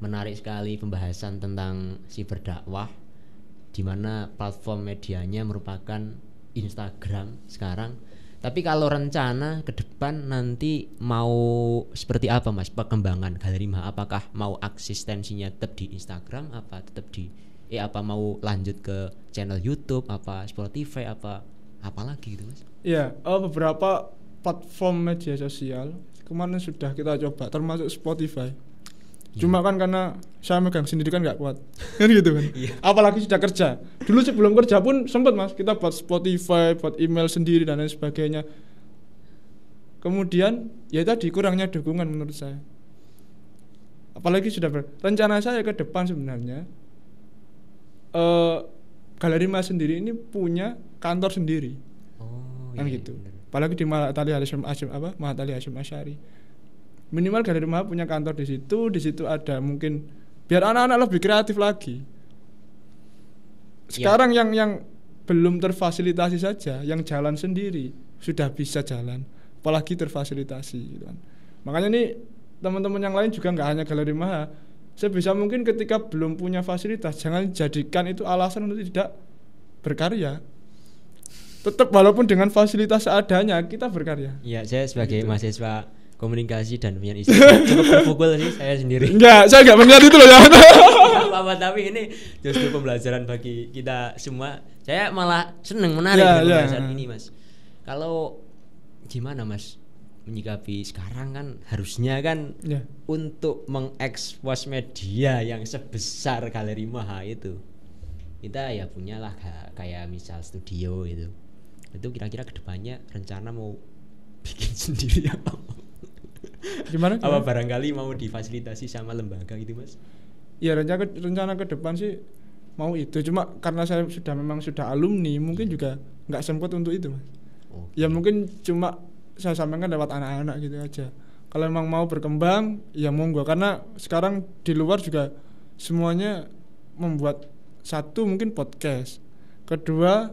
menarik sekali pembahasan tentang siberdakwah, di mana platform medianya merupakan Instagram sekarang. Tapi kalau rencana ke depan nanti mau seperti apa Mas perkembangan Galeri Maha? Apakah mau eksistensinya tetap di Instagram, apa tetap di apa mau lanjut ke channel YouTube, apa Spotify, apa lagi gitu Mas? Iya, beberapa platform media sosial kemarin sudah kita coba, termasuk Spotify. Cuma kan karena saya megang sendiri kan nggak kuat, kan gitu kan. Apalagi sudah kerja. Dulu sebelum kerja pun sempat Mas, kita buat Spotify, buat email sendiri dan lain sebagainya. Kemudian ya tadi kurangnya dukungan menurut saya. Apalagi sudah rencana saya ke depan sebenarnya, Galeri Maha sendiri ini punya kantor sendiri, kan gitu. Bener. Apalagi di Mahatali Hasyim Asy'ari. Minimal Galeri Maha punya kantor di situ ada mungkin biar anak-anak lebih kreatif lagi. Sekarang yang belum terfasilitasi saja, yang jalan sendiri sudah bisa jalan, apalagi terfasilitasi gitu kan. Makanya nih teman-teman yang lain juga nggak hanya Galeri Maha, sebisa mungkin ketika belum punya fasilitas jangan jadikan itu alasan untuk tidak berkarya. Tetap walaupun dengan fasilitas seadanya kita berkarya. Iya, saya sebagai mahasiswa komunikasi dan punya istri cukup terpukul sih saya sendiri. Enggak, saya enggak melihat itu loh ya. Apa tapi ini justru pembelajaran bagi kita semua. Saya malah seneng menarik pembahasan ini Mas. Kalau gimana Mas menyikapi sekarang kan harusnya kan untuk mengekspos media yang sebesar Galeri Maha itu kita ya punyalah kayak misal studio itu kira-kira kedepannya rencana mau bikin sendiri apa? Gimana? Apa barangkali mau difasilitasi sama lembaga gitu Mas? Ya rencana ke depan sih mau itu, cuma karena saya memang sudah alumni mungkin juga nggak sempat untuk itu Mas. Ya mungkin cuma saya sampaikan lewat anak-anak gitu aja. Kalau memang mau berkembang ya monggo, karena sekarang di luar juga semuanya membuat satu mungkin podcast, kedua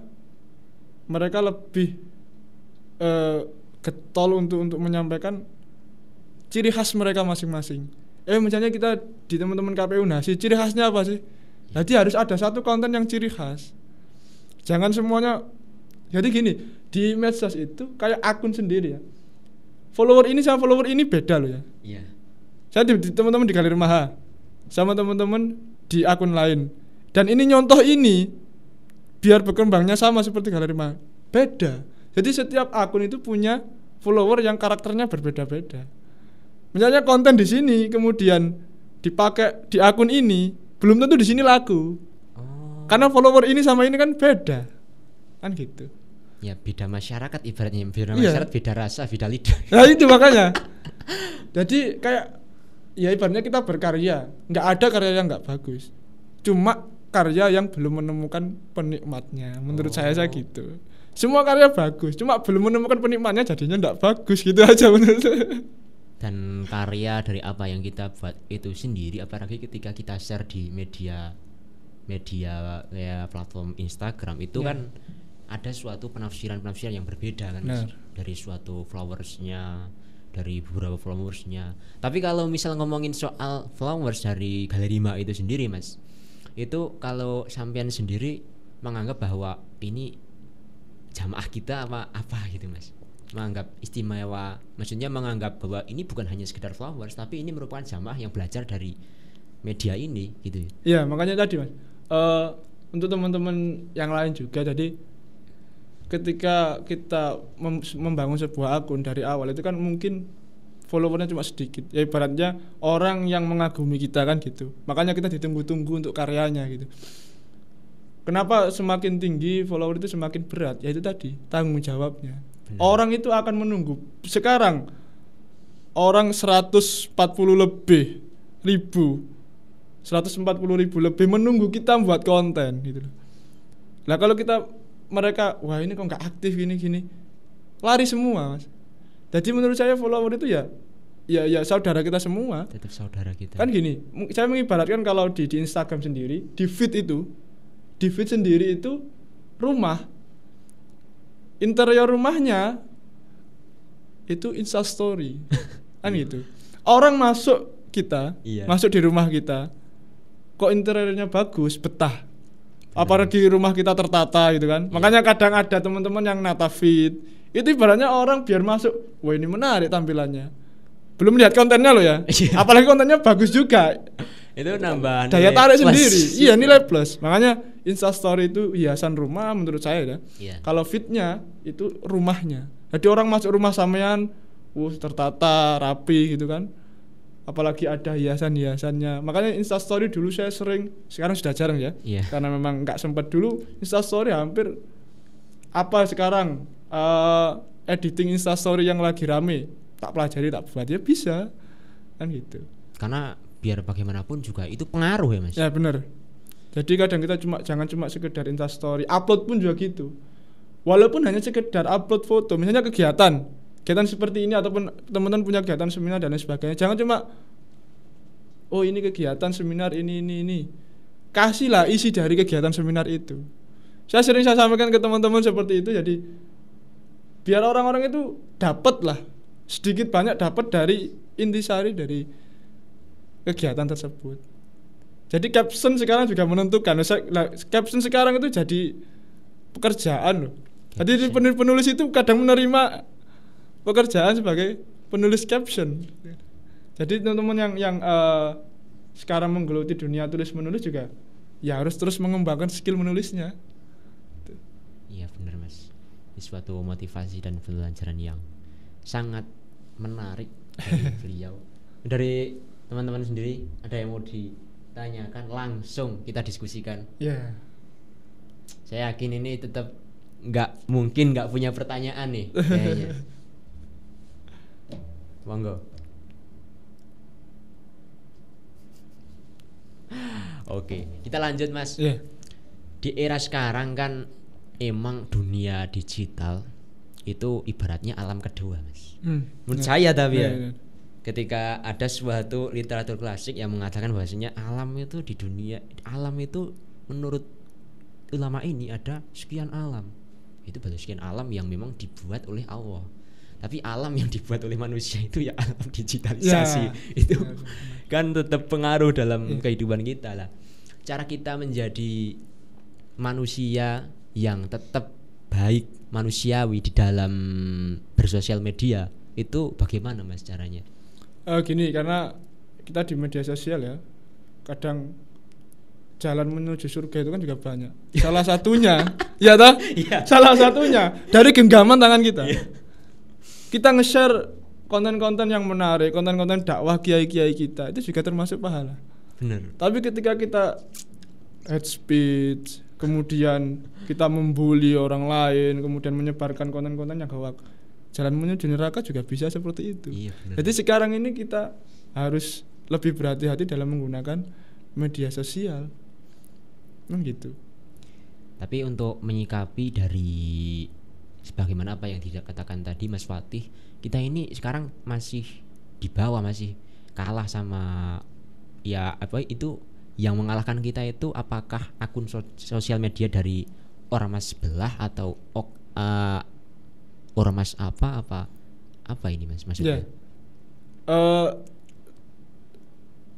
mereka lebih getol untuk menyampaikan ciri khas mereka masing-masing. Misalnya kita di teman-teman KPU Nasi, ciri khasnya apa sih? Jadi harus ada satu konten yang ciri khas. Jangan semuanya. Jadi gini, di medsos itu kayak akun sendiri ya. Follower ini sama follower ini beda loh ya. Iya. Saya di teman-teman di Galeri Maha sama teman-teman di akun lain. Dan ini nyontoh ini biar berkembangnya sama seperti Galeri Maha. Beda. Jadi setiap akun itu punya follower yang karakternya berbeda-beda. Misalnya konten di sini kemudian dipakai di akun ini, belum tentu di sini laku. Karena follower ini sama ini kan beda. Kan gitu. Ya beda masyarakat ibaratnya, beda masyarakat, beda rasa, beda lidah. Nah itu makanya. Jadi kayak ya ibaratnya kita berkarya, nggak ada karya yang nggak bagus. Cuma karya yang belum menemukan penikmatnya. Menurut saya gitu. Semua karya bagus, cuma belum menemukan penikmatnya jadinya nggak bagus gitu aja menurut saya. Dan karya dari apa yang kita buat itu sendiri, apalagi ketika kita share di media kayak platform Instagram itu kan ada suatu penafsiran yang berbeda kan dari suatu followersnya, dari beberapa followersnya. Tapi kalau misal ngomongin soal followers dari Galeri Maha itu sendiri Mas, itu kalau sampean sendiri menganggap bahwa ini jamaah kita apa gitu Mas? Menganggap istimewa, maksudnya menganggap bahwa ini bukan hanya sekedar followers, tapi ini merupakan jamaah yang belajar dari media ini gitu. Iya, makanya tadi Mas, untuk teman-teman yang lain juga, jadi ketika kita membangun sebuah akun dari awal itu kan mungkin followernya cuma sedikit, ya ibaratnya orang yang mengagumi kita kan gitu. Makanya kita ditunggu-tunggu untuk karyanya gitu. Kenapa semakin tinggi follower itu semakin berat? Ya itu tadi, tanggung jawabnya. Orang itu akan menunggu. Sekarang orang 140 lebih ribu 140 ribu lebih menunggu kita buat konten gitu loh. Nah kalau mereka wah ini kok nggak aktif gini lari semua Mas. Jadi menurut saya follower itu ya saudara kita semua. Tetap saudara kita. Kan gini, saya mengibaratkan kalau di Instagram sendiri, di feed sendiri itu rumah. Interior rumahnya itu Instastory. Kan gitu. Orang masuk kita, Iya. masuk di rumah kita, kok interiornya bagus, betah. Apalagi rumah kita tertata gitu kan. Iya. Makanya kadang ada teman-teman yang nata feed. Itu ibaratnya orang biar masuk, wah ini menarik tampilannya. Belum lihat kontennya loh ya. Iya. Apalagi kontennya bagus juga. Itu nambah Daya nilai tarik plus. sendiri. Iya, nilai plus. Makanya Instastory itu hiasan rumah menurut saya ya. Iya. Kalau feednya itu rumahnya. Jadi orang masuk rumah sampean, tertata, rapi gitu kan. Apalagi ada hiasan-hiasannya. Makanya Instastory dulu saya sering, sekarang sudah jarang ya. Iya. Karena memang nggak sempat dulu. Instastory hampir apa sekarang editing Instastory yang lagi rame, tak pelajari, tak buat ya bisa kan gitu. Karena biar bagaimanapun juga itu pengaruh ya Mas. Ya benar. Jadi kadang kita jangan cuma sekedar Instastory, upload pun juga gitu. Walaupun hanya sekedar upload foto, misalnya kegiatan seperti ini ataupun teman-teman punya kegiatan seminar dan lain sebagainya, jangan cuma oh ini kegiatan seminar ini. Kasihlah isi dari kegiatan seminar itu. Saya sampaikan ke teman-teman seperti itu, jadi biar orang-orang itu dapat lah sedikit banyak dapat dari intisari dari kegiatan tersebut. Jadi caption sekarang juga menentukan. Caption sekarang itu jadi pekerjaan loh. Jadi penulis itu kadang menerima pekerjaan sebagai penulis caption. Jadi teman-teman yang sekarang menggeluti dunia tulis menulis juga ya harus terus mengembangkan skill menulisnya. Iya benar Mas. Ini suatu motivasi dan pembelajaran yang sangat menarik dari beliau. Dari teman-teman sendiri ada yang mau ditanyakan, langsung kita diskusikan. Ya. Saya yakin ini tetap mungkin nggak punya pertanyaan nih kayaknya. Monggo. Oke, kita lanjut Mas. Yeah. Di era sekarang kan emang dunia digital itu ibaratnya alam kedua Mas. Menurut saya tapi ya. Ketika ada suatu literatur klasik yang mengatakan bahwasanya alam itu di dunia, alam itu menurut ulama ini ada sekian alam. Itu baru sekian alam yang memang dibuat oleh Allah. Tapi alam yang dibuat oleh manusia itu ya alam digitalisasi. Itu kan tetap pengaruh dalam kehidupan kita lah. Cara kita menjadi manusia yang tetap baik, manusiawi di dalam bersosial media itu bagaimana Mas caranya? Gini, karena kita di media sosial ya, kadang jalan menuju surga itu kan juga banyak. Salah satunya, ya toh? Iya. Salah satunya dari genggaman tangan kita. Iya. Kita nge-share konten-konten yang menarik, konten-konten dakwah kiai-kiai kita, itu juga termasuk pahala. Benar. Tapi ketika kita hate speech, kemudian kita membuli orang lain, kemudian menyebarkan konten-konten yang hoak, jalan menuju neraka juga bisa seperti itu. Iya, benar. Jadi sekarang ini kita harus lebih berhati-hati dalam menggunakan media sosial. Gitu. Tapi untuk menyikapi dari sebagaimana apa yang dikatakan tadi Mas Fatih, kita ini sekarang masih di bawah, masih kalah sama ya apa itu yang mengalahkan kita itu apakah akun sosial media dari ormas sebelah atau ormas apa ini Mas maksudnya?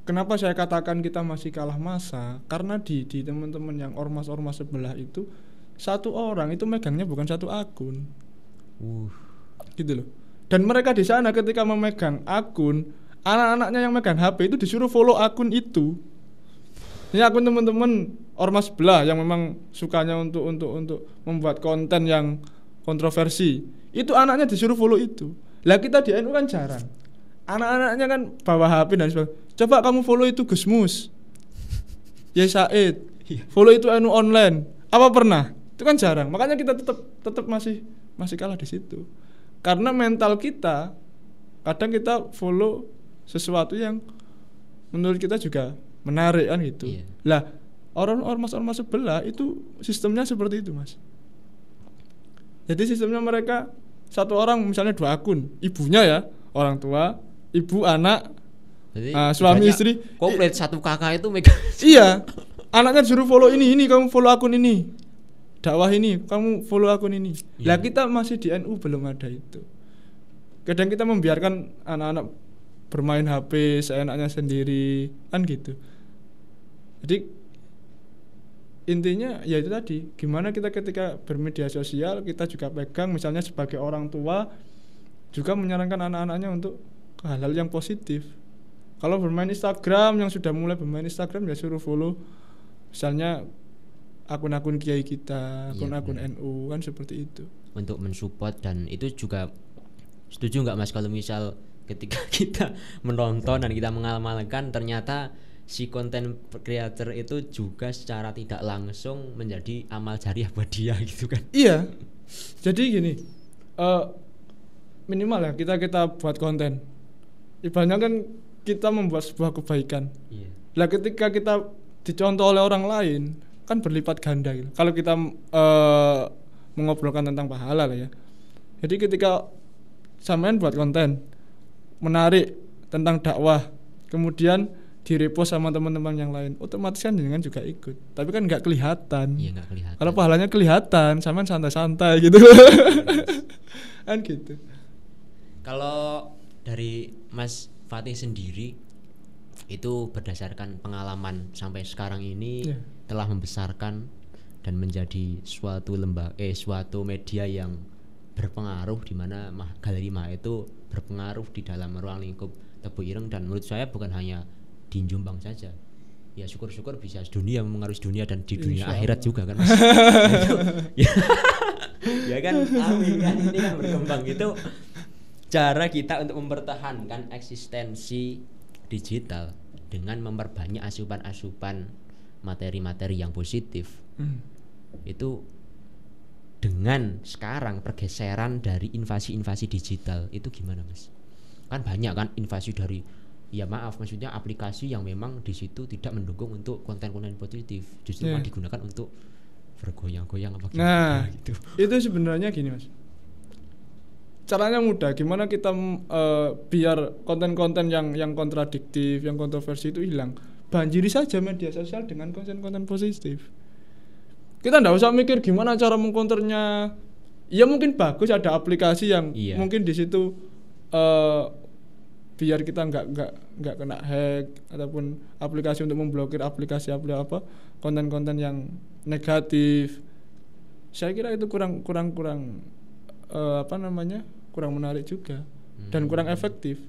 Kenapa saya katakan kita masih kalah massa? Karena di teman-teman yang ormas-ormas sebelah itu satu orang itu megangnya bukan satu akun, gitu loh. Dan mereka di sana ketika memegang akun, anak-anaknya yang megang HP itu disuruh follow akun itu. Ini akun teman-teman ormas sebelah yang memang sukanya untuk membuat konten yang kontroversi. Itu anaknya disuruh follow itu. Lah kita di NU kan jarang. Anak-anaknya kan bawa HP dan sebagainya. Coba kamu follow itu Gusmus, Yai Said, follow itu NU online. Apa pernah? Itu kan jarang. Makanya kita tetap masih kalah di situ. Karena mental kita kadang kita follow sesuatu yang menurut kita juga menarik kan gitu. Iya. Lah orang ormas sebelah itu sistemnya seperti itu Mas. Jadi sistemnya mereka satu orang misalnya 2 akun, ibunya ya, orang tua, ibu, anak, suami istri, komplit satu kakak itu megang. Iya, anaknya disuruh follow ini, kamu follow akun ini, dakwah ini, kamu follow akun ini. Lah kita masih di NU belum ada itu. Kadang kita membiarkan anak-anak bermain HP seenaknya sendiri kan gitu. Jadi intinya ya itu tadi, gimana kita ketika bermedia sosial kita juga pegang, misalnya sebagai orang tua juga menyarankan anak-anaknya untuk hal-hal yang positif. Kalau bermain Instagram, yang sudah mulai bermain Instagram ya suruh follow misalnya akun-akun kiai kita, akun-akun NU kan seperti itu. Untuk mensupport. Dan itu juga setuju nggak Mas kalau misal ketika kita menonton dan kita mengamalkan ternyata si konten creator itu juga secara tidak langsung menjadi amal jariah buat dia gitu kan. Iya. Jadi gini, minimal ya kita buat konten. Ibaratnya kan kita membuat sebuah kebaikan. Iya. Lah ketika kita dicontoh oleh orang lain kan berlipat ganda gitu. Kalau kita mengobrolkan tentang pahala lah ya. Jadi ketika sampean buat konten menarik tentang dakwah, kemudian direpost sama teman-teman yang lain, otomatis kan dengan juga ikut. Tapi kan nggak kelihatan. Iya, nggak kelihatan. Kalau pahalanya kelihatan, sampean santai-santai gitu. Kan gitu. Kalau dari Mas Fatih sendiri itu berdasarkan pengalaman sampai sekarang ini telah membesarkan dan menjadi suatu suatu media yang berpengaruh, di mana Galeri Maha itu berpengaruh di dalam ruang lingkup Tebu Ireng, dan menurut saya bukan hanya di Jombang saja. Ya syukur-syukur bisa dunia, mengaruhi dunia dan di dunia akhirat juga kan Mas. Ya kan, amin kan, ini kan berkembang. Itu cara kita untuk mempertahankan eksistensi digital dengan memperbanyak asupan-asupan materi-materi yang positif. Itu dengan sekarang pergeseran dari invasi-invasi digital itu gimana Mas? Kan banyak kan invasi dari, ya maaf maksudnya aplikasi yang memang di situ tidak mendukung untuk konten-konten positif, justru malah digunakan untuk bergoyang-goyang apa gitu. Itu sebenarnya gini Mas. Caranya mudah, gimana kita biar konten-konten yang kontradiktif, yang kontroversi itu hilang. Banjiri saja media sosial dengan konten-konten positif. Kita nggak usah mikir gimana cara mengkonternya. Ya mungkin bagus ada aplikasi yang mungkin di situ biar kita nggak kena hack, ataupun aplikasi untuk memblokir aplikasi apa konten-konten yang negatif. Saya kira itu kurang kurang menarik juga dan kurang efektif.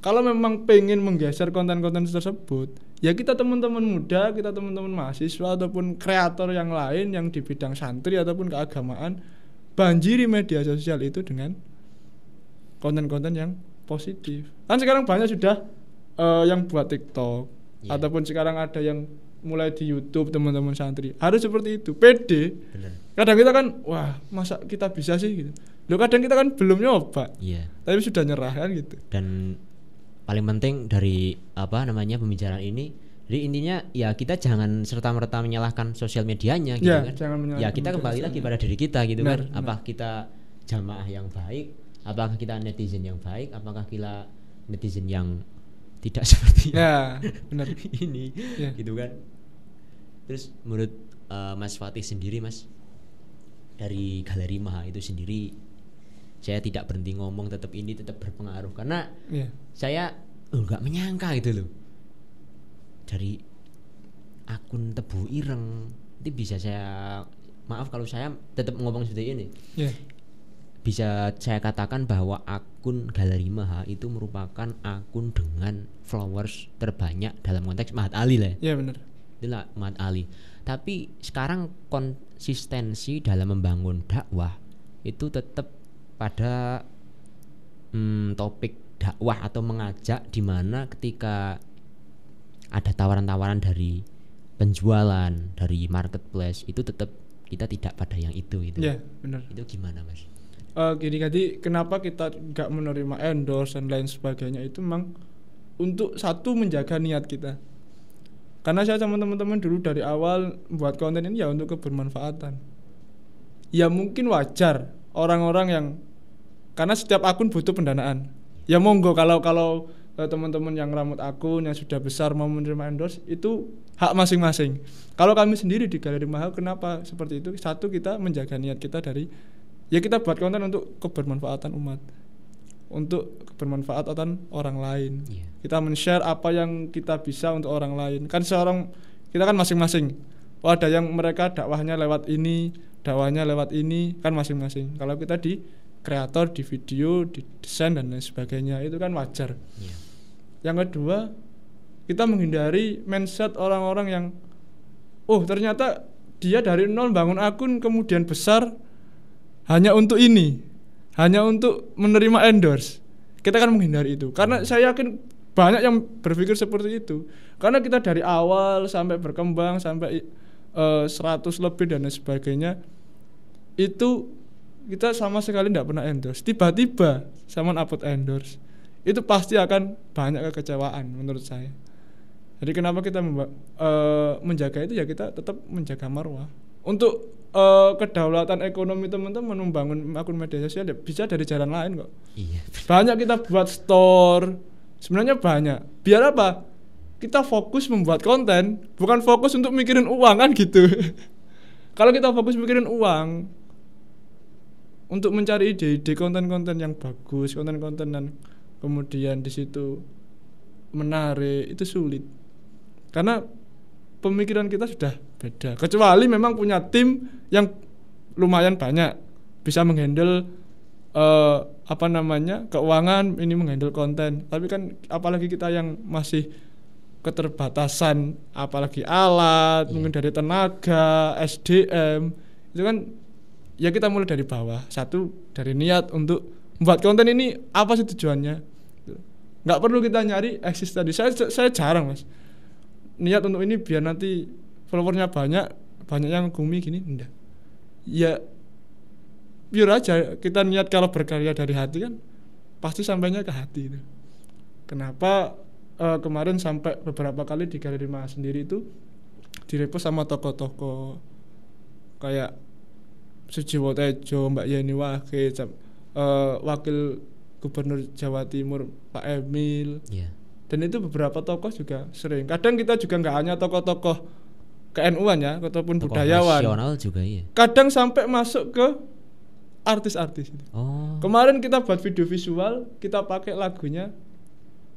Kalau memang pengen menggeser konten-konten tersebut, ya kita teman-teman muda, kita teman-teman mahasiswa ataupun kreator yang lain yang di bidang santri ataupun keagamaan, banjiri media sosial itu dengan konten-konten yang positif. Kan sekarang banyak sudah yang buat TikTok, ataupun sekarang ada yang mulai di YouTube, teman-teman santri. Harus seperti itu, pede. Bener. Kadang kita kan, wah masa kita bisa sih gitu. Loh kadang kita kan belum nyoba, tapi sudah nyerah kan gitu. Dan paling penting dari pembicaraan ini, jadi intinya ya kita jangan serta-merta menyalahkan sosial medianya gitu kan. Ya kita kembali lagi pada diri kita gitu kan. Apakah kita jamaah yang baik, apakah kita netizen yang baik, apakah kita netizen yang tidak seperti benar ini gitu kan. Terus menurut Mas Fatih sendiri Mas, dari Galeri Maha itu sendiri, saya tidak berhenti ngomong, tetap berpengaruh karena saya nggak menyangka gitu loh, dari akun Tebu Ireng itu bisa saya, maaf kalau saya tetap ngomong seperti ini, bisa saya katakan bahwa akun Galeri Maha itu merupakan akun dengan followers terbanyak dalam konteks Mahat Ali lah. Iya benar. Itulah Mahat Ali. Tapi sekarang konsistensi dalam membangun dakwah itu tetap pada topik dakwah atau mengajak, di mana ketika ada tawaran-tawaran dari penjualan, dari marketplace, itu tetap kita tidak pada yang itu gitu. Iya benar. Itu gimana Mas? Gini tadi, kenapa kita nggak menerima endorse dan lain sebagainya, itu memang untuk satu menjaga niat kita. Karena saya sama teman-teman dulu dari awal buat konten ini ya untuk kebermanfaatan. Ya mungkin wajar orang-orang yang, karena setiap akun butuh pendanaan. Ya monggo kalau teman-teman yang ramut akun yang sudah besar mau menerima endorse, itu hak masing-masing. Kalau kami sendiri di Galeri Maha, kenapa seperti itu? Satu, kita menjaga niat kita dari, ya kita buat konten untuk kebermanfaatan umat. untuk bermanfaatan orang lain. Iya. Kita men-share apa yang kita bisa untuk orang lain. Kan kita kan masing-masing. Oh, ada yang mereka dakwahnya lewat ini, dakwahnya lewat ini, kan masing-masing. Kalau kita di kreator, di video, di desain dan lain sebagainya, itu kan wajar. Iya. Yang kedua, kita menghindari mindset orang-orang yang ternyata dia dari nol bangun akun kemudian besar hanya untuk ini, hanya untuk menerima endorse. Kita kan menghindari itu. Karena saya yakin banyak yang berpikir seperti itu. Karena kita dari awal sampai berkembang sampai 100 lebih dan lain sebagainya, itu kita sama sekali tidak pernah endorse. Tiba-tiba sama upload endorse, itu pasti akan banyak kekecewaan menurut saya. Jadi kenapa kita menjaga itu, ya kita tetap menjaga marwah. Untuk kedaulatan ekonomi teman-teman membangun akun media sosial ya bisa dari jalan lain kok. Iya. Banyak kita buat store, sebenarnya banyak. Biar apa? Kita fokus membuat konten, bukan fokus untuk mikirin uang kan gitu. Kalau kita fokus mikirin uang, untuk mencari ide-ide konten-konten yang bagus, konten-konten dan kemudian di situ menarik, itu sulit. Karena pemikiran kita sudah beda. Kecuali memang punya tim yang lumayan banyak, bisa menghandle keuangan, ini menghandle konten. Tapi kan apalagi kita yang masih keterbatasan, apalagi alat, mungkin dari tenaga, SDM, itu kan ya kita mulai dari bawah. Satu, dari niat untuk membuat konten ini apa sih tujuannya. Nggak perlu kita nyari eksis tadi. Saya jarang mas niat untuk ini biar nanti followernya banyak yang gumi gini, enggak. Ya biar aja kita niat, kalau berkarya dari hati kan pasti sampainya ke hati itu. Kenapa kemarin sampai beberapa kali di Galeri Maha sendiri itu direpost sama tokoh-tokoh kayak Sujiwo Tejo, Mbak Yeni Wahid, Wakil Gubernur Jawa Timur Pak Emil. Yeah. Dan itu beberapa tokoh juga sering. Kadang kita juga nggak hanya tokoh-tokoh KNU-an ya, ataupun tokoh budayawan. Nasional juga iya. Kadang sampai masuk ke artis-artis. Oh. Kemarin kita buat video visual, kita pakai lagunya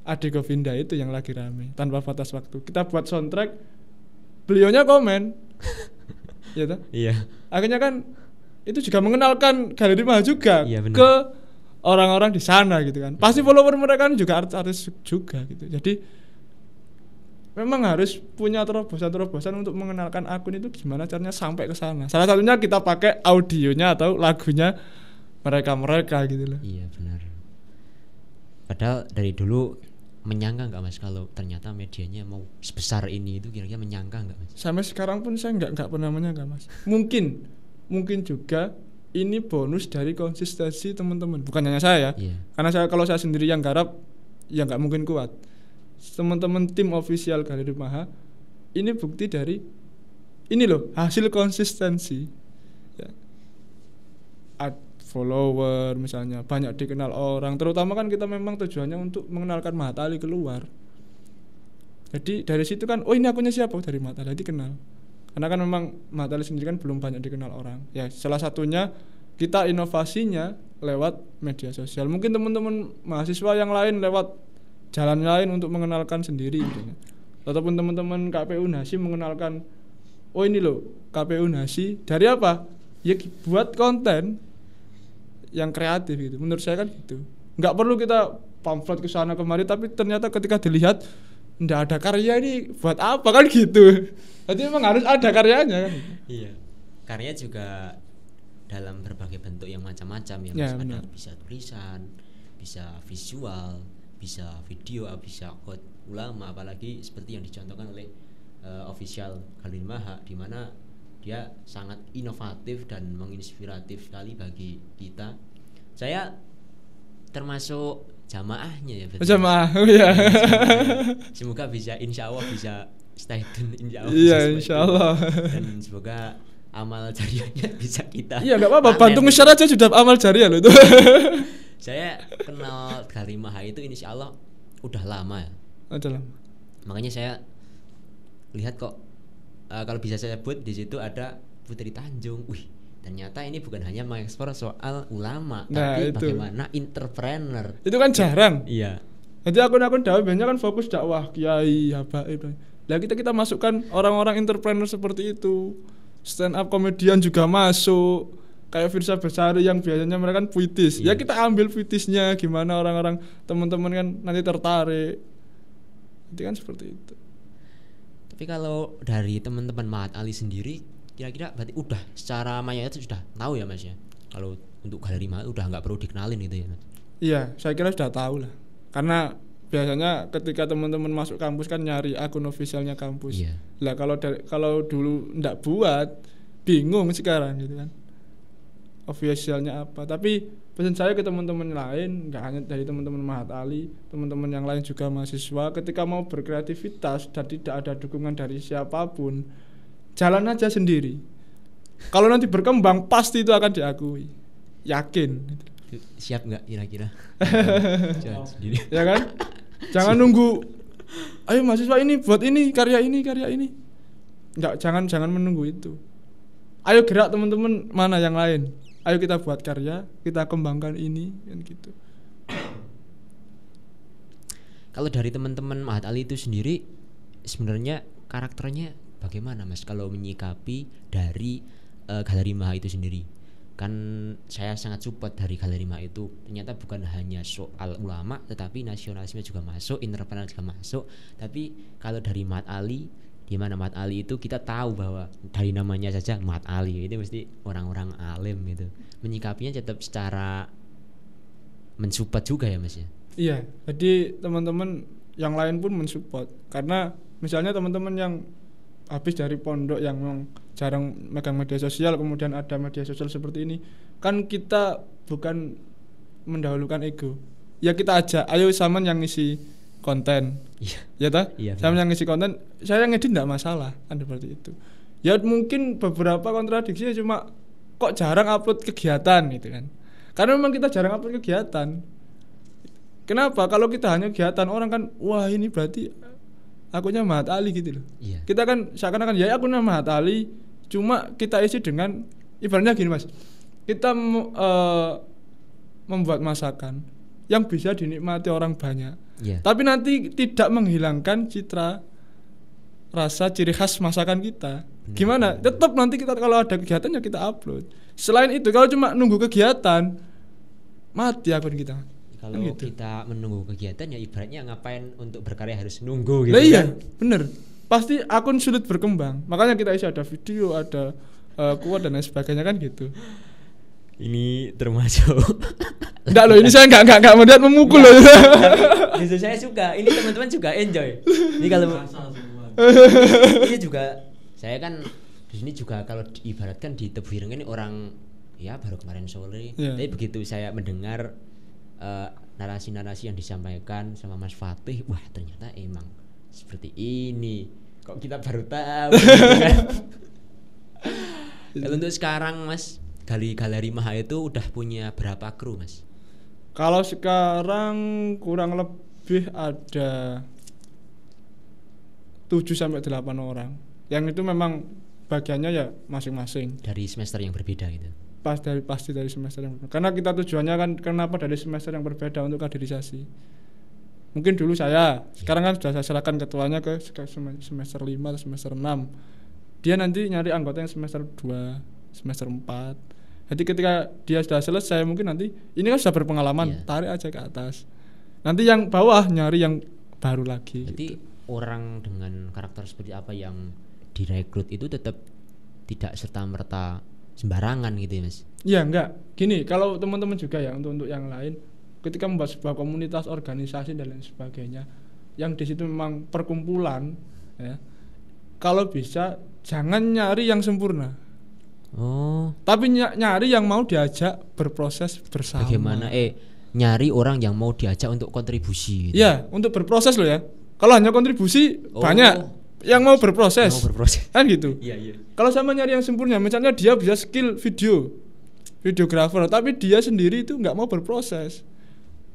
Ade Govinda itu yang lagi rame, Tanpa Batas Waktu. Kita buat soundtrack, beliaunya komen. Ya toh? Iya. Akhirnya kan itu juga mengenalkan Galeri Maha juga ke orang-orang di sana gitu kan. Pasti follower mereka juga artis-artis juga gitu. Jadi memang harus punya terobosan-terobosan untuk mengenalkan akun itu gimana caranya sampai ke sana. Salah satunya kita pakai audionya atau lagunya mereka gitu loh. Iya benar. Padahal dari dulu menyangka nggak mas kalau ternyata medianya mau sebesar ini, itu kira-kira menyangka nggak mas? Sampai sekarang pun saya nggak pernah menyangka mas. Mungkin juga ini bonus dari konsistensi teman-teman, bukan hanya saya. Yeah. Karena kalau saya sendiri yang garap ya nggak mungkin kuat. Teman-teman tim official Galeri Maha ini bukti dari ini loh, hasil konsistensi ya. Follower misalnya banyak dikenal orang, terutama kan kita memang tujuannya untuk mengenalkan Mahatali keluar. Jadi dari situ kan, ini akunnya siapa, dari Mahatali dikenal. Karena kan memang Mahatali sendiri kan belum banyak dikenal orang. Ya salah satunya kita inovasinya lewat media sosial. Mungkin teman-teman mahasiswa yang lain lewat jalan lain untuk mengenalkan sendiri misalnya. Ataupun teman-teman KPU Nasi mengenalkan, ini loh KPU Nasi dari apa? Ya buat konten yang kreatif gitu. Menurut saya kan gitu. Nggak perlu kita pamflet ke sana kemari, tapi ternyata ketika dilihat nggak ada karya, ini buat apa kan gitu. Jadi memang harus ada karyanya kan. Iya. Karya juga dalam berbagai bentuk yang macam-macam ya, ya ada bisa tulisan, bisa visual, bisa video, bisa quote ulama, apalagi seperti yang dicontohkan oleh official Galeri Maha, di mana dia sangat inovatif dan menginspiratif sekali bagi kita. Saya termasuk jamaahnya ya. Jamaah, ya. Semoga bisa, insya Allah bisa stay tune, insya Allah. Iya, insya Allah. Dan semoga amal jariahnya bisa kita. Iya, nggak apa-apa. Bantu nge-share aja sudah amal jariah loh itu. Saya kenal Galeri Maha itu insya Allah udah lama ya. Udah lama. Makanya saya lihat kok. Kalau bisa saya sebut di situ ada Putri Tanjung. Wih, ternyata ini bukan hanya mengekspor soal ulama, Nah, tapi itu. bagaimana entrepreneur. Itu kan jarang. Iya. Jadi akun-akun dakwah biasanya kan fokus dakwah kiai, habaib. Lah kita masukkan orang-orang entrepreneur seperti itu. Stand up komedian juga masuk. Kayak Firsa Besari yang biasanya mereka kan puitis. Ya Yes. kita ambil puitisnya, gimana orang-orang teman-teman kan nanti tertarik. Itu kan seperti itu. Tapi kalau dari teman-teman Mahat Ali sendiri, kira-kira berarti udah secara mayoritas sudah tahu ya Mas ya. Kalau untuk galeri Mahat udah nggak perlu dikenalin gitu ya Mas. Iya, saya kira sudah tahu lah. Karena biasanya ketika teman-teman masuk kampus kan nyari akun officialnya kampus. Iya. Lah kalau dulu ndak buat, bingung sekarang gitu kan. Officialnya apa? Tapi pesan saya ke teman-teman lain, nggak hanya dari teman-teman Mahat Ali, teman-teman yang lain juga mahasiswa, ketika mau berkreativitas dan tidak ada dukungan dari siapapun, jalan aja sendiri. Kalau nanti berkembang pasti itu akan diakui, yakin. Siap nggak kira-kira? Jalan sendiri. Ya kan? Jangan nunggu. Ayo mahasiswa ini buat ini karya ini. Enggak, jangan menunggu itu. Ayo gerak teman-teman, mana yang lain? Ayo kita buat karya, kita kembangkan ini kan gitu. Kalau dari teman-teman Mahat Ali itu sendiri sebenarnya karakternya bagaimana Mas kalau menyikapi dari Galeri Maha itu sendiri? Kan saya sangat support dari Galeri Maha itu. Ternyata bukan hanya soal ulama tetapi nasionalisme juga masuk, entrepreneur juga masuk. Tapi kalau dari Mahat Ali, di mana Mahat Ali itu kita tahu bahwa dari namanya saja Mahat Ali itu mesti orang-orang alim gitu. Menyikapinya tetap secara mensupport juga ya Mas ya. Iya, jadi teman-teman yang lain pun mensupport. Karena misalnya teman-teman yang habis dari pondok yang memang jarang megang media sosial, kemudian ada media sosial seperti ini, kan kita bukan mendahulukan ego. Ya kita ajak, ayo saman yang ngisi konten. Iya. Ya toh? Iya, Saman yang ngisi konten, saya ngedit enggak masalah, kan seperti itu. Ya mungkin beberapa kontradiksinya cuma kok jarang upload kegiatan gitu kan. Karena memang kita jarang upload kegiatan. Kenapa? Kalau kita hanya kegiatan, orang kan wah ini berarti akunnya Mahat Ali gitu loh. Iya. Kita kan seakan-akan ya akunnya Mahat Ali, cuma kita isi dengan ibaratnya gini Mas. Kita membuat masakan yang bisa dinikmati orang banyak. Iya. Tapi nanti tidak menghilangkan citra rasa ciri khas masakan kita. Gimana? Tetap nanti kita kalau ada kegiatan ya kita upload. Selain itu kalau cuma nunggu kegiatan mati akun kita. Kalau Kan gitu. kita menunggu kegiatan ya ibaratnya ngapain untuk berkarya harus nunggu gitu Lah iya, kan. bener. Pasti akun sulit berkembang. Makanya kita isi ada video, ada quote dan lain sebagainya kan gitu. Ini termasuk Enggak loh, ini saya enggak melihat memukul loh. justru saya suka. Ini teman-teman juga enjoy. Ini kalau ini juga saya kan di sini juga kalau diibaratkan di Tebu Ireng ini orang ya baru kemarin sore. Yeah. Tapi begitu saya mendengar narasi-narasi yang disampaikan sama Mas Fatih, wah ternyata emang seperti ini. Kok kita baru tahu gitu kan? Kalau untuk sekarang Mas, Galeri Maha itu udah punya berapa kru Mas? Kalau sekarang kurang lebih ada 7-8 orang. Yang itu memang bagiannya ya masing-masing. Dari semester yang berbeda gitu. Pasti dari semester yang berbeda. Karena kita tujuannya kan kenapa dari semester yang berbeda untuk kaderisasi. Mungkin dulu saya, sekarang kan sudah saya serahkan ketuanya ke semester 5 atau semester 6. Dia nanti nyari anggota yang semester 2, semester 4. Jadi ketika dia sudah selesai mungkin nanti ini kan sudah berpengalaman, tarik aja ke atas. Nanti yang bawah nyari yang baru lagi. Jadi gitu. orang dengan karakter seperti apa yang direkrut itu tetap tidak serta-merta sembarangan gitu ya Mas? Iya enggak, gini kalau teman-teman juga ya untuk yang lain, ketika membuat sebuah komunitas, organisasi dan lain sebagainya, yang di situ memang perkumpulan, ya, kalau bisa jangan nyari yang sempurna. Oh. Tapi nyari yang mau diajak berproses bersama. Bagaimana nyari orang yang mau diajak untuk kontribusi gitu. Ya, untuk berproses loh ya. Kalau hanya kontribusi banyak. Yang mau berproses. Kan gitu. Iya. Kalau sama nyari yang sempurna, misalnya dia bisa skill videographer, tapi dia sendiri itu nggak mau berproses.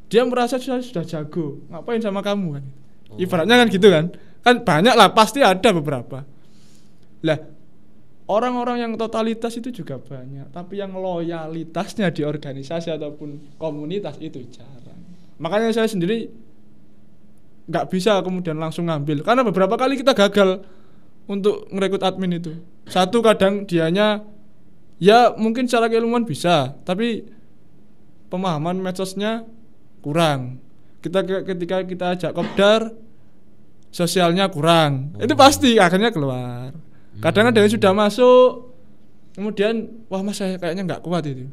Dia merasa sudah jago, ngapain sama kamu kan? Ibaratnya kan gitu kan? Kan banyak lah, pasti ada beberapa. Lah, orang-orang yang totalitas itu juga banyak, tapi yang loyalitasnya di organisasi ataupun komunitas itu jarang. Makanya saya sendiri nggak bisa kemudian langsung ngambil, karena beberapa kali kita gagal untuk ngerekrut admin itu. Satu, kadang dianya ya mungkin secara keilmuan bisa, tapi pemahaman medsosnya kurang. Ketika kita ajak kopdar, sosialnya kurang. Itu pasti akhirnya keluar. Kadang ada yang sudah masuk, kemudian wah mas saya kayaknya nggak kuat itu,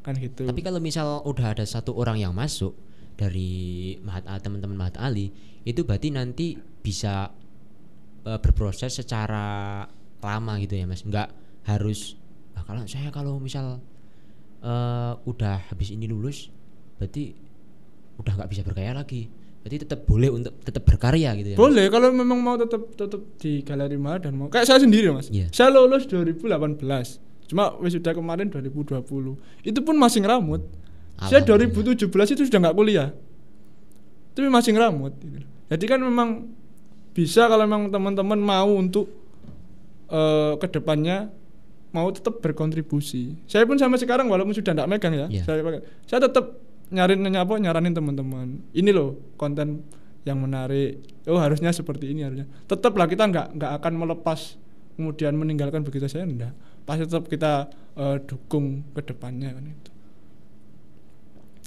kan gitu. Tapi kalau misal udah ada satu orang yang masuk dari teman-teman Mahat Ali, itu berarti nanti bisa berproses secara lama gitu ya mas. Nggak harus kalau misal udah habis ini lulus, berarti udah nggak bisa berkarya lagi. Jadi tetap boleh untuk tetap berkarya gitu ya. Boleh, kalau memang mau tetap di Galeri Mahat dan mau kayak saya sendiri mas. Yeah. Saya lulus 2018. Cuma wisuda kemarin 2020. Itu pun masih ngeramut. Saya 2017 itu sudah nggak kuliah. Tapi masih ngeramut gitu. Jadi kan memang bisa kalau memang teman-teman mau untuk kedepannya mau tetap berkontribusi. Saya pun sampai sekarang walaupun sudah nggak megang ya, Yeah. saya tetap nyaranin teman-teman, ini loh konten yang menarik, oh harusnya seperti ini, harusnya tetaplah kita nggak akan melepas kemudian meninggalkan begitu saja, enggak, pasti tetap kita dukung ke depannya kan itu.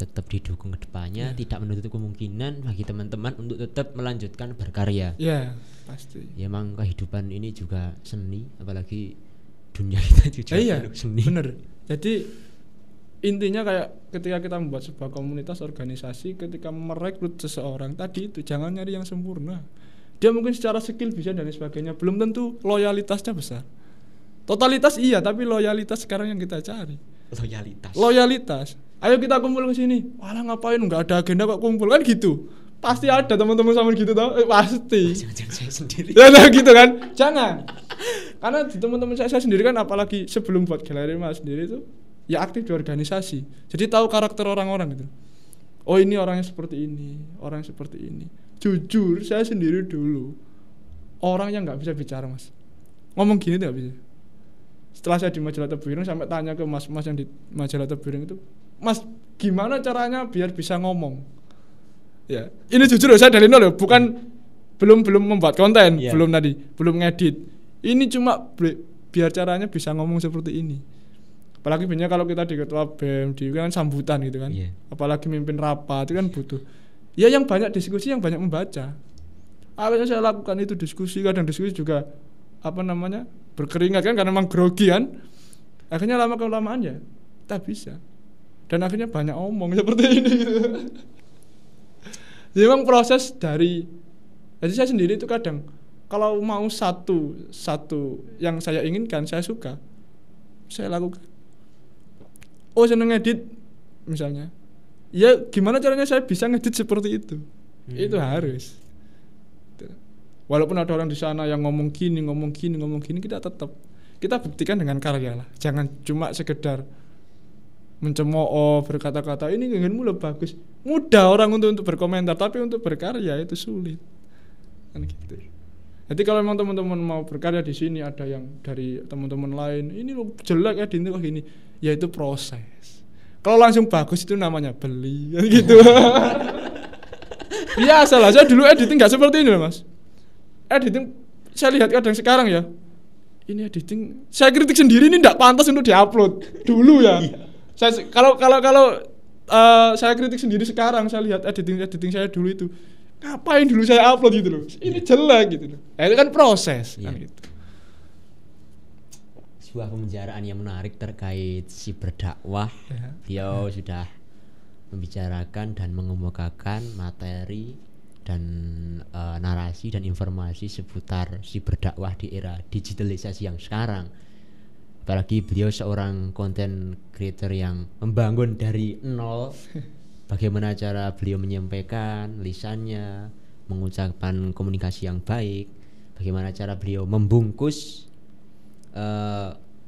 Tetap didukung ke depannya, tidak menutup kemungkinan bagi teman-teman untuk tetap melanjutkan berkarya. Ya pasti. Ya emang kehidupan ini juga seni, apalagi dunia kita juga penuh seni. Bener. Jadi intinya kayak ketika kita membuat sebuah komunitas organisasi, ketika merekrut seseorang tadi itu jangan nyari yang sempurna. Dia mungkin secara skill bisa dan sebagainya, belum tentu loyalitasnya besar. Totalitas iya, tapi loyalitas sekarang yang kita cari. Loyalitas. Ayo kita kumpul ke sini. Walah ngapain, nggak ada agenda kok kumpul kan gitu. Pasti ada teman-teman sama gitu tau. Pasti. Jangan saya sendiri. Ya gitu kan. Jangan. Karena di teman-teman saya sendiri kan, apalagi sebelum buat Galeri Mahat sendiri itu ya aktif di organisasi. Jadi tahu karakter orang-orang gitu. Oh ini orangnya seperti ini, orang seperti ini. Jujur saya sendiri dulu orang yang nggak bisa bicara mas. Ngomong gini tuh nggak bisa. Setelah saya di majalah Tebuireng sampai tanya ke mas-mas yang di majalah Tebuireng itu, mas gimana caranya biar bisa ngomong? Ya ini jujur saya dari nol, bukan belum membuat konten, belum ngedit. Ini cuma biar caranya bisa ngomong seperti ini. Apalagi biasanya kalau kita di ketua BEM di kan sambutan gitu kan, apalagi mimpin rapat itu kan butuh ya yang banyak diskusi, yang banyak membaca. Akhirnya saya lakukan itu diskusi, kadang diskusi juga berkeringat kan karena memang grogi kan. Akhirnya lama kelamaan ya tak bisa, dan akhirnya banyak omong seperti ini gitu. Jadi memang proses dari, jadi saya sendiri itu kadang kalau mau satu yang saya inginkan, saya suka, saya lakukan. Oh seneng ngedit misalnya, ya gimana caranya saya bisa ngedit seperti itu? Itu harus. Walaupun ada orang di sana yang ngomong gini, kita buktikan dengan karya lah. Jangan cuma sekedar mencemooh berkata-kata ini gengenmu lebih bagus. Mudah orang untuk berkomentar, tapi untuk berkarya itu sulit. Kan gitu. Jadi kalau memang teman-teman mau berkarya di sini, ada yang dari teman-teman lain, ini lo jelek ya di kok gini, ya itu proses. Kalau langsung bagus itu namanya beli, gitu. Biasa lah, saya dulu editing nggak seperti ini loh mas. Editing saya lihat kadang sekarang ya, ini editing saya kritik sendiri, ini nggak pantas untuk diupload dulu ya. Saya kalau saya kritik sendiri sekarang, saya lihat editing saya dulu itu, ngapain dulu saya upload gitu loh, ini jelek gitu loh. Itu kan proses kan gitu. Sebuah pembicaraan yang menarik terkait si berdakwah. Beliau sudah membicarakan dan mengemukakan materi dan narasi dan informasi seputar si berdakwah di era digitalisasi yang sekarang. Apalagi beliau seorang content creator yang membangun dari nol. Bagaimana cara beliau menyampaikan lisannya, mengucapkan komunikasi yang baik, bagaimana cara beliau membungkus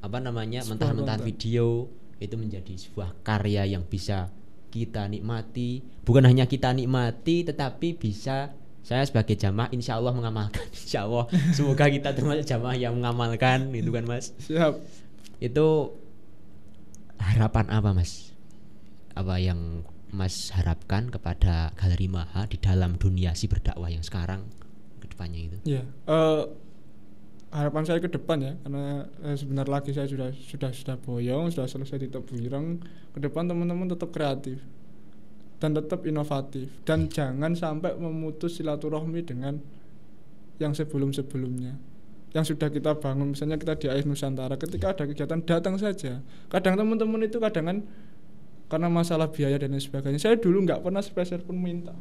mentah-mentah video itu menjadi sebuah karya yang bisa kita nikmati, bukan hanya kita nikmati tetapi bisa Saya sebagai jamaah insya Allah mengamalkan. Insya Allah semoga kita termasuk jamaah yang mengamalkan itu kan Mas. Siap. Itu harapan apa Mas? Apa yang Mas harapkan kepada Galeri Maha di dalam dunia si berdakwah yang sekarang ke depannya itu? Ya, harapan saya ke depan ya, karena sebentar lagi saya sudah boyong, sudah selesai di Tebuireng. Ke depan teman-teman tetap kreatif dan tetap inovatif, dan jangan sampai memutus silaturahmi dengan yang sebelum-sebelumnya yang sudah kita bangun. Misalnya kita di AIS Nusantara, ketika ada kegiatan datang saja. Kadang teman-teman itu kadang kan karena masalah biaya dan lain sebagainya, saya dulu nggak pernah sepeser pun minta.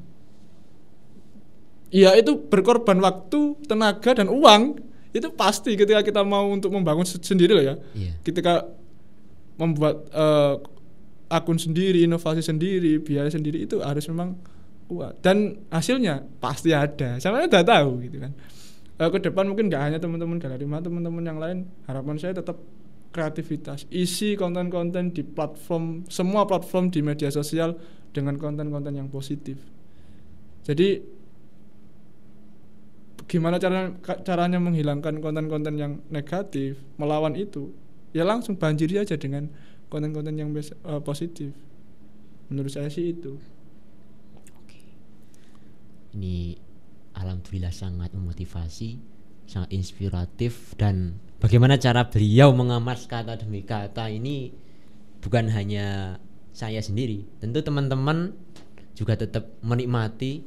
Iya, itu berkorban waktu, tenaga dan uang. Itu pasti ketika kita mau untuk membangun sendiri loh ya. Ketika membuat akun sendiri, inovasi sendiri, biaya sendiri, itu harus memang kuat, dan hasilnya pasti ada. Saya udah tahu gitu kan. Ke depan mungkin nggak hanya teman-teman Galeri Maha, teman-teman yang lain, harapan saya tetap kreativitas, isi konten-konten di platform, semua platform di media sosial dengan konten-konten yang positif. Jadi gimana caranya menghilangkan konten-konten yang negatif, melawan itu? Ya langsung banjiri aja dengan konten-konten yang positif. Menurut saya sih itu. Oke. Ini alhamdulillah sangat memotivasi, sangat inspiratif, dan bagaimana cara beliau mengemas kata demi kata ini bukan hanya saya sendiri, tentu teman-teman juga tetap menikmati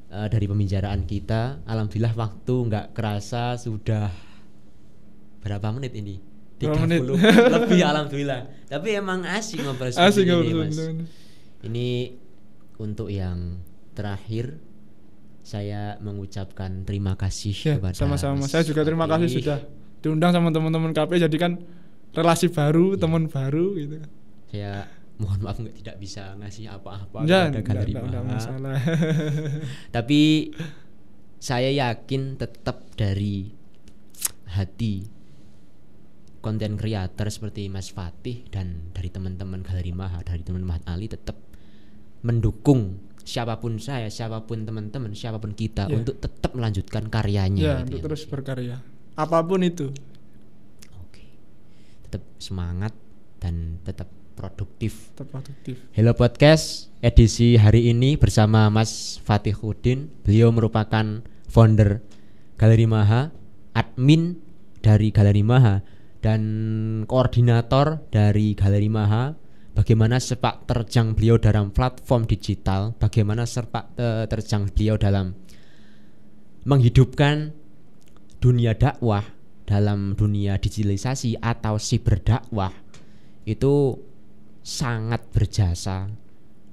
dari pembicaraan kita. Alhamdulillah waktu nggak kerasa sudah berapa menit ini? 30 menit. Lebih alhamdulillah. Tapi emang asik ngobrol seperti ini Mas. Ini untuk yang terakhir saya mengucapkan terima kasih kepada sama-sama. Saya juga terima kasih sudah diundang sama teman-teman KP, jadi kan relasi baru, teman baru gitu kan. Saya mohon maaf tidak bisa ngasih apa-apa kepada Galeri Maha. Tapi saya yakin tetap dari hati konten kreator seperti Mas Fatih dan dari teman-teman Galeri Maha, dari teman-teman Ali tetap mendukung siapapun saya, siapapun teman-teman, siapapun kita untuk tetap melanjutkan karyanya. Untuk terus berkarya, apapun itu. Oke. Tetap semangat dan tetap produktif. Hello Podcast edisi hari ini bersama Mas Fatih Udin. Beliau merupakan founder Galeri Maha, admin dari Galeri Maha, dan koordinator dari Galeri Maha. Bagaimana sepak terjang beliau dalam platform digital, bagaimana sepak terjang beliau dalam menghidupkan dunia dakwah dalam dunia digitalisasi atau siberdakwah, itu sangat berjasa.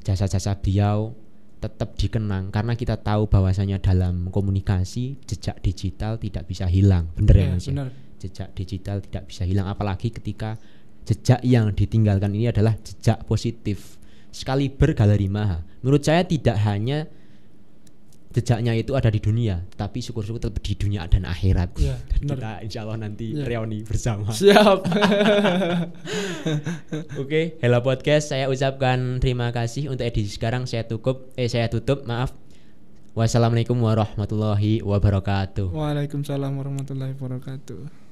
Jasa-jasa beliau tetap dikenang karena kita tahu bahwasanya dalam komunikasi jejak digital tidak bisa hilang. Benar ya Mas? Benar. Jejak digital tidak bisa hilang, apalagi ketika jejak yang ditinggalkan ini adalah jejak positif. Sekaliber Galeri Maha, menurut saya tidak hanya jejaknya itu ada di dunia, tapi syukur-syukur tetap di dunia dan akhirat. Kita insya Allah nanti reuni bersama. Siap. Oke, Hello Podcast, saya ucapkan terima kasih untuk edisi sekarang. Saya tutup. Maaf. Wassalamualaikum warahmatullahi wabarakatuh. Waalaikumsalam warahmatullahi wabarakatuh.